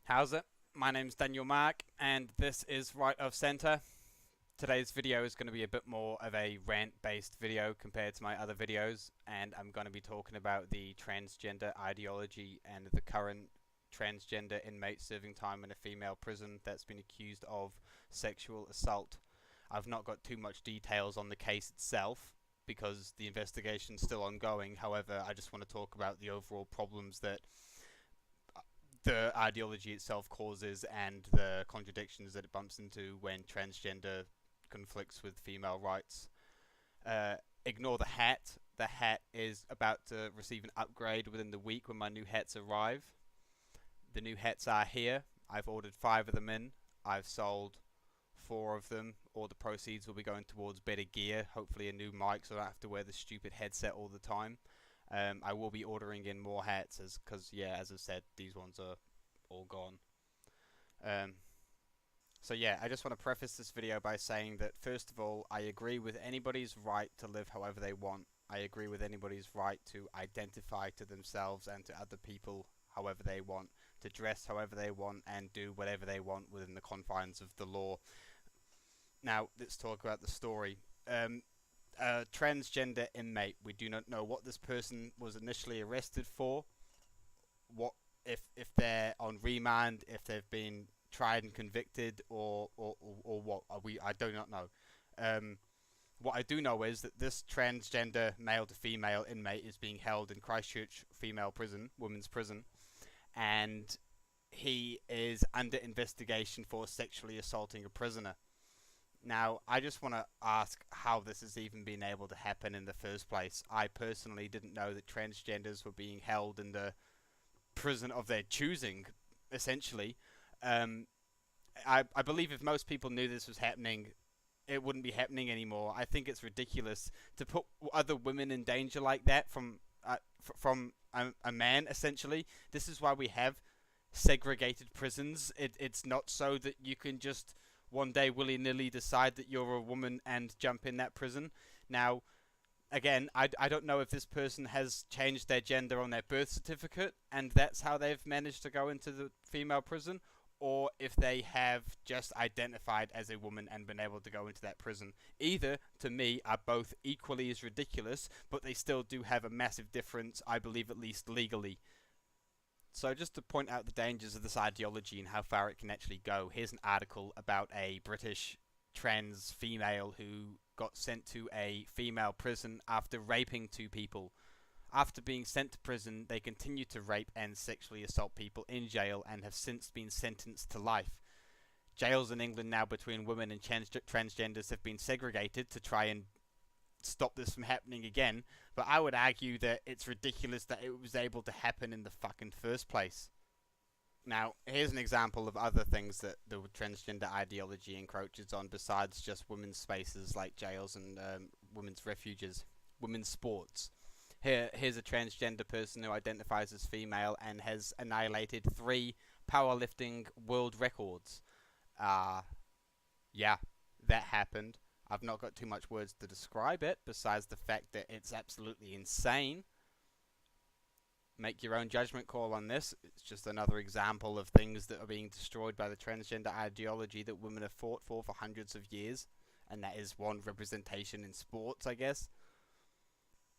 How's it? My name's Daniel Mark, and this is Right of Center. Today's video is going to be a bit more of a rant-based video compared to my other videos, and I'm going to be talking about the transgender ideology and the current transgender inmate serving time in a female prison that's been accused of sexual assault. I've not got too much details on the case itself because the investigation's still ongoing. However, I just want to talk about the overall problems that the ideology itself causes and the contradictions that it bumps into when transgender conflicts with female rights. Ignore the hat. The hat is about to receive an upgrade within the week when my new hats arrive. The new hats are here. I've ordered 5 of them in. I've sold 4 of them. All the proceeds will be going towards better gear, hopefully a new mic so I don't have to wear the stupid headset all the time. I will be ordering in more hats because, as I said, these ones are all gone. So I just want to preface this video by saying that, first of all, I agree with anybody's right to live however they want. I agree with anybody's right to identify to themselves and to other people however they want, to dress however they want, and do whatever they want within the confines of the law. Now, let's talk about the story. A transgender inmate. We do not know what this person was initially arrested for, what if they're on remand, if they've been tried and convicted, or what. I do not know. What I do know is that this transgender male to female inmate is being held in Christchurch female prison, women's prison, and he is under investigation for sexually assaulting a prisoner. Now, I just want to ask how this has even been able to happen in the first place. I personally didn't know that transgenders were being held in the prison of their choosing, essentially. I believe if most people knew this was happening, it wouldn't be happening anymore. I think it's ridiculous to put other women in danger like that from a man, essentially. This is why we have segregated prisons. It's not so that you can just one day willy-nilly decide that you're a woman and jump in that prison. Now, again, I don't know if this person has changed their gender on their birth certificate and that's how they've managed to go into the female prison, or if they have just identified as a woman and been able to go into that prison. Either, to me, are both equally as ridiculous, but they still do have a massive difference, I believe, at least legally. So just to point out the dangers of this ideology and how far it can actually go, here's an article about a British trans female who got sent to a female prison after raping 2 people. After being sent to prison, they continued to rape and sexually assault people in jail and have since been sentenced to life. Jails in England now between women and transgenders have been segregated to try and stop this from happening again, but I would argue that it's ridiculous that it was able to happen in the fucking first place. Now, here's an example of other things that the transgender ideology encroaches on besides just women's spaces like jails and women's refuges. Women's sports. Here's a transgender person who identifies as female and has annihilated 3 powerlifting world records. Yeah, that happened. I've not got too much words to describe it, besides the fact that it's absolutely insane. Make your own judgment call on this. It's just another example of things that are being destroyed by the transgender ideology that women have fought for hundreds of years. And that is one representation in sports, I guess.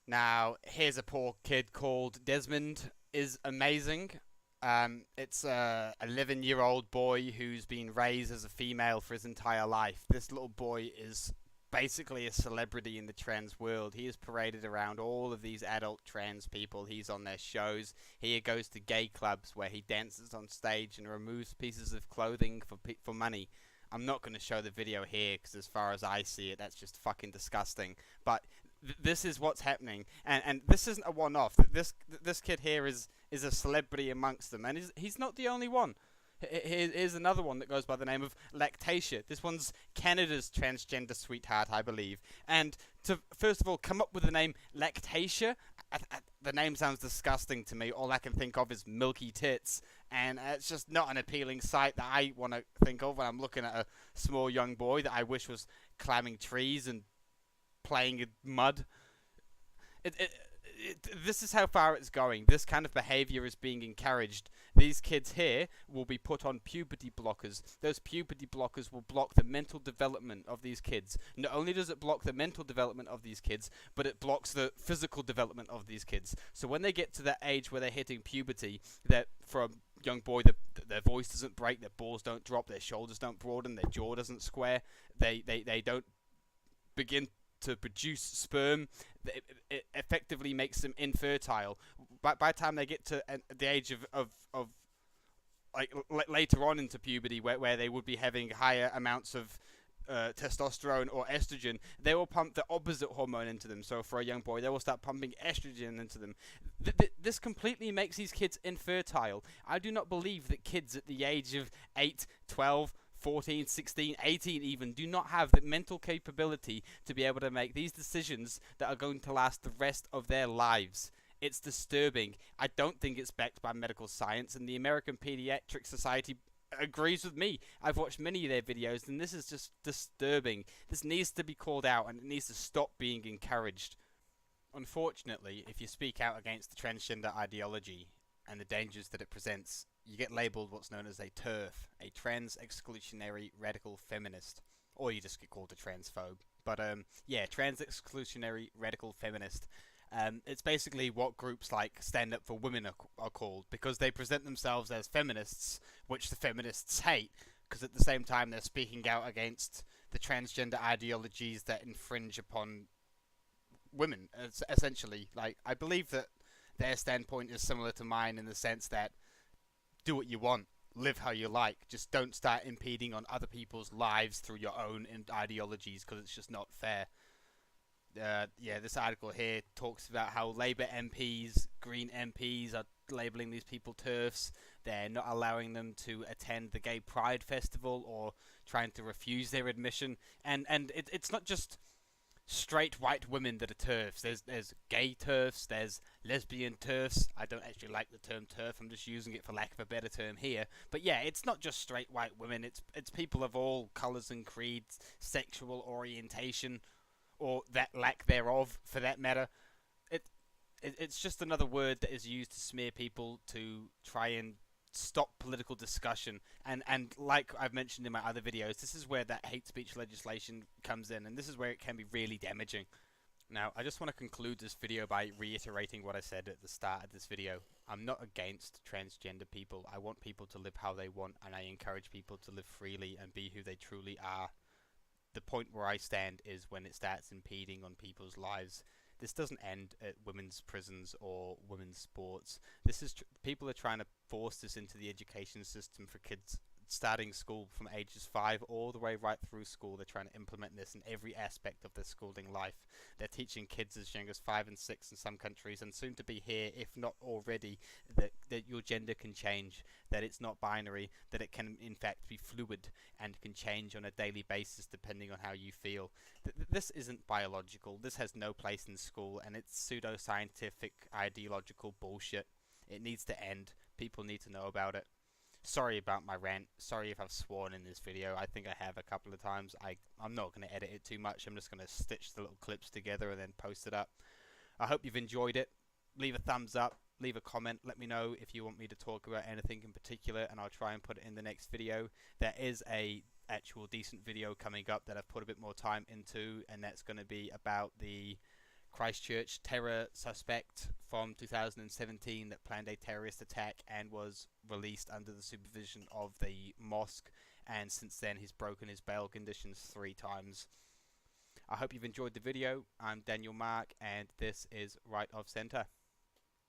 Now, here's a poor kid called Desmond. Is amazing. It's a 11-year-old boy who's been raised as a female for his entire life. This little boy is basically a celebrity in the trans world. He is paraded around all of these adult trans people. He's on their shows. He goes to gay clubs where he dances on stage and removes pieces of clothing for money. I'm not going to show the video here because as far as I see it, that's just fucking disgusting. But this is what's happening, and this isn't a one-off. This kid here is a celebrity amongst them, and he's not the only one. Here's another one that goes by the name of Lactatia. This one's Canada's transgender sweetheart, I believe. And to first of all come up with the name Lactatia, the name sounds disgusting to me. All I can think of is milky tits, and it's just not an appealing sight that I want to think of when I'm looking at a small young boy that I wish was climbing trees and playing in mud. This is how far it's going. This kind of behavior is being encouraged. These kids here will be put on puberty blockers. Those puberty blockers will block the mental development of these kids. Not only does it block the mental development of these kids, but it blocks the physical development of these kids. So when they get to that age where they're hitting puberty, that for a young boy, their voice doesn't break, their balls don't drop, their shoulders don't broaden, their jaw doesn't square, they don't begin to produce sperm. It effectively makes them infertile. By the time they get to the age of like later on into puberty, where they would be having higher amounts of testosterone or estrogen, they will pump the opposite hormone into them. So for a young boy, they will start pumping estrogen into them. This completely makes these kids infertile. I do not believe that kids at the age of 8, 12, 14, 16, 18 even do not have the mental capability to be able to make these decisions that are going to last the rest of their lives. It's disturbing. I don't think it's backed by medical science, and the American Pediatric Society agrees with me. I've watched many of their videos, and this is just disturbing. This needs to be called out, and it needs to stop being encouraged. Unfortunately, if you speak out against the transgender ideology and the dangers that it presents, you get labelled what's known as a TERF, a trans-exclusionary radical feminist, or you just get called a transphobe. But yeah, trans-exclusionary radical feminist. It's basically what groups like Stand Up for Women are called, because they present themselves as feminists, which the feminists hate, because at the same time they're speaking out against the transgender ideologies that infringe upon women. Essentially, like, I believe that their standpoint is similar to mine in the sense that do what you want, live how you like, just don't start impeding on other people's lives through your own ideologies, because it's just not fair. Yeah, this article here talks about how Labour MPs, Green MPs are labelling these people TERFs. They're not allowing them to attend the Gay Pride Festival or trying to refuse their admission. And it's not just straight white women that are TERFs. There's gay TERFs, there's lesbian TERFs. I don't actually like the term TERF, I'm just using it for lack of a better term here. But yeah, it's not just straight white women, it's people of all colours and creeds, sexual orientation, or that lack thereof, for that matter. It's just another word that is used to smear people to try and stop political discussion. And like I've mentioned in my other videos, this is where that hate speech legislation comes in, and this is where it can be really damaging. Now, I just want to conclude this video by reiterating what I said at the start of this video. I'm not against transgender people. I want people to live how they want, and I encourage people to live freely and be who they truly are. The point where I stand is when it starts impeding on people's lives. This doesn't end at women's prisons or women's sports. This is people are trying to force this into the education system for kids starting school from ages 5 all the way right through school. They're trying to implement this in every aspect of their schooling life. They're teaching kids as young as 5 and 6 in some countries, and soon to be here, if not already, that your gender can change, that it's not binary, that it can in fact be fluid and can change on a daily basis depending on how you feel. This isn't biological. This has no place in school, and it's pseudo-scientific ideological bullshit. It needs to end. People need to know about it. Sorry about my rant. Sorry if I've sworn in this video. I think I have a couple of times. I'm not going to edit it too much. I'm just going to stitch the little clips together and then post it up. I hope you've enjoyed it. Leave a thumbs up. Leave a comment. Let me know if you want me to talk about anything in particular, and I'll try and put it in the next video. There is a actual decent video coming up that I've put a bit more time into, and that's going to be about the Christchurch terror suspect from 2017 that planned a terrorist attack and was released under the supervision of the mosque, and since then he's broken his bail conditions 3 times. I hope you've enjoyed the video. I'm Daniel Mark, and this is Right of Centre.